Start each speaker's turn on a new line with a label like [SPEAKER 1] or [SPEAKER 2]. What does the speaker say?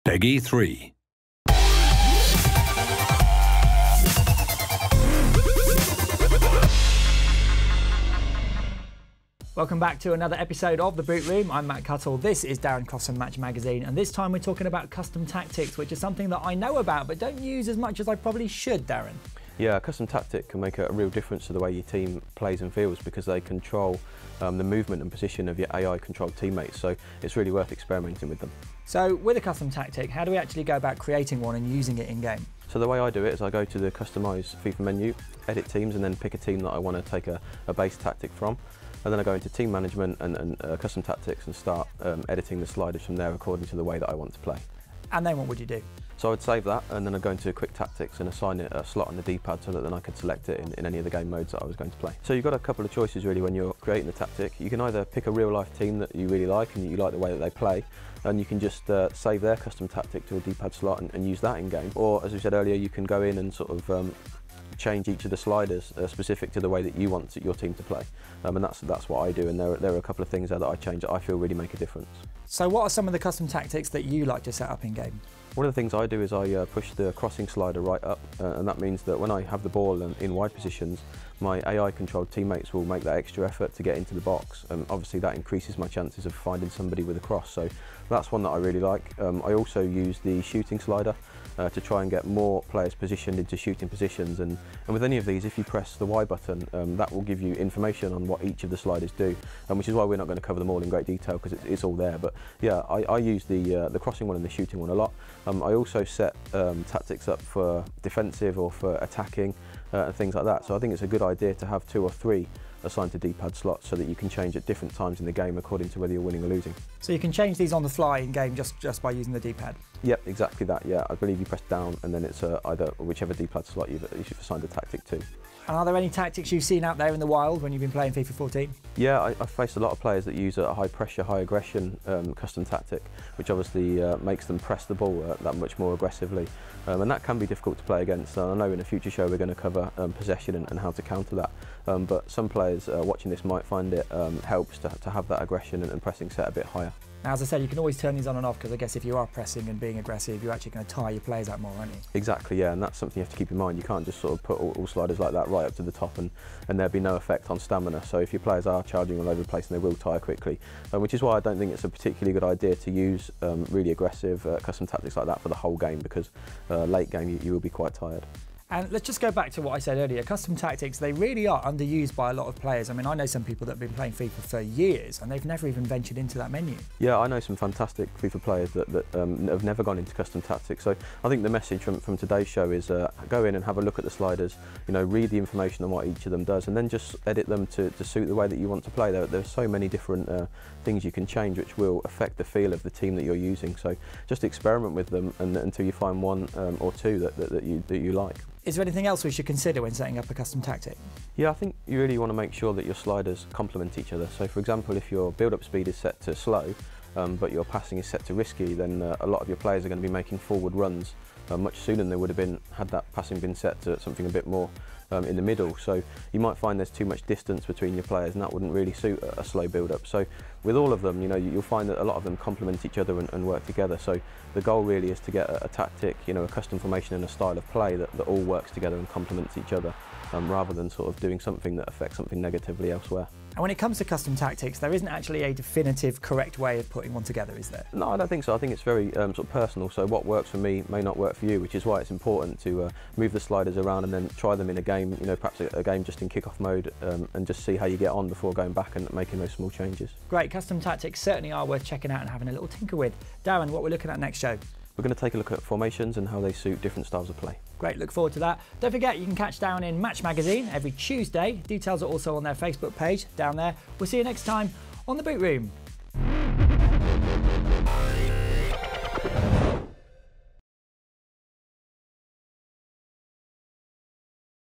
[SPEAKER 1] Peggy 3.
[SPEAKER 2] Welcome back to another episode of The Boot Room. I'm Matt Cuttle, this is Darren Cross from Match Magazine, and this time we're talking about custom tactics, which is something that I know about but don't use as much as I probably should, Darren.
[SPEAKER 3] Yeah, a custom tactic can make a real difference to the way your team plays and feels because they control the movement and position of your AI-controlled teammates, so it's really worth experimenting with them.
[SPEAKER 2] So with a custom tactic, how do we actually go about creating one and using it in-game?
[SPEAKER 3] So the way I do it is I go to the Customise FIFA menu, edit teams, and then pick a team that I want to take a base tactic from. And then I go into team management and custom tactics and start editing the sliders from there according to the way that I want to play.
[SPEAKER 2] And then what would you do?
[SPEAKER 3] So I'd save that and then I'd go into quick tactics and assign it a slot on the D-pad so that then I could select it in any of the game modes that I was going to play. So you've got a couple of choices really when you're creating the tactic. You can either pick a real life team that you really like and you like the way that they play, and you can just save their custom tactic to a D-pad slot and use that in game. Or as we said earlier, you can go in and sort of change each of the sliders specific to the way that you want your team to play, and that's what I do, and there are a couple of things there that I change that I feel really make a difference.
[SPEAKER 2] So what are some of the custom tactics that you like to set up in game?
[SPEAKER 3] One of the things I do is I push the crossing slider right up, and that means that when I have the ball in wide positions, my AI controlled teammates will make that extra effort to get into the box, and obviously that increases my chances of finding somebody with a cross, so that's one that I really like. I also use the shooting slider to try and get more players positioned into shooting positions, and with any of these, if you press the Y button, that will give you information on what each of the sliders do, which is why we're not going to cover them all in great detail because it's all there. But yeah, I use the crossing one and the shooting one a lot. I also set tactics up for defensive or for attacking and things like that, so I think it's a good idea to have 2 or 3 assigned to D-pad slots so that you can change at different times in the game according to whether you're winning or losing.
[SPEAKER 2] So you can change these on the fly in game just by using the D-pad?
[SPEAKER 3] Yep, exactly that, yeah. I believe you press down and then it's either whichever D-pad slot you've assigned a tactic to.
[SPEAKER 2] And are there any tactics you've seen out there in the wild when you've been playing FIFA 14?
[SPEAKER 3] Yeah, I've faced a lot of players that use a high pressure, high aggression custom tactic, which obviously makes them press the ball that much more aggressively. And that can be difficult to play against. I know in a future show we're going to cover possession and how to counter that. But some players watching this might find it helps to have that aggression and pressing set a bit higher.
[SPEAKER 2] Now, as I said, you can always turn these on and off because I guess if you are pressing and being aggressive, you're actually going to tire your players out more, aren't you?
[SPEAKER 3] Exactly, yeah, and that's something you have to keep in mind. You can't just sort of put all sliders like that right up to the top and there'll be no effect on stamina. So if your players are charging all over the place, and they will tire quickly, which is why I don't think it's a particularly good idea to use really aggressive custom tactics like that for the whole game, because late game you will be quite tired.
[SPEAKER 2] And let's just go back to what I said earlier. Custom tactics, they really are underused by a lot of players. I mean, I know some people that have been playing FIFA for years and they've never even ventured into that menu. Yeah,
[SPEAKER 3] I know some fantastic FIFA players that have never gone into custom tactics. So I think the message from today's show is go in and have a look at the sliders, read the information on what each of them does, and then just edit them to suit the way that you want to play. There's so many different things you can change which will affect the feel of the team that you're using. So just experiment with them until you find one or two that you like.
[SPEAKER 2] Is there anything else we should consider when setting up a custom tactic?
[SPEAKER 3] Yeah, I think you really want to make sure that your sliders complement each other. So for example, if your build-up speed is set to slow, but your passing is set to risky, then a lot of your players are going to be making forward runs much sooner than they would have been had that passing been set to something a bit more in the middle. So you might find there's too much distance between your players, and that wouldn't really suit a slow build-up. So with all of them, you'll find that a lot of them complement each other and work together. So the goal really is to get a tactic, a custom formation and a style of play that all works together and complements each other, rather than sort of doing something that affects something negatively elsewhere.
[SPEAKER 2] And when it comes to custom tactics, there isn't actually a definitive correct way of putting one together, is there?
[SPEAKER 3] No, I don't think so. I think it's very sort of personal. So what works for me may not work for you, which is why it's important to move the sliders around and then try them in a game, perhaps a game just in kick-off mode, and just see how you get on before going back and making those small changes.
[SPEAKER 2] Great, custom tactics certainly are worth checking out and having a little tinker with. Darren, what we're looking at next show?
[SPEAKER 3] We're going to take a look at formations and how they suit different styles of play.
[SPEAKER 2] Great, look forward to that. Don't forget, you can catch Darren in Match Magazine every Tuesday. Details are also on their Facebook page down there. We'll see you next time on The Boot Room.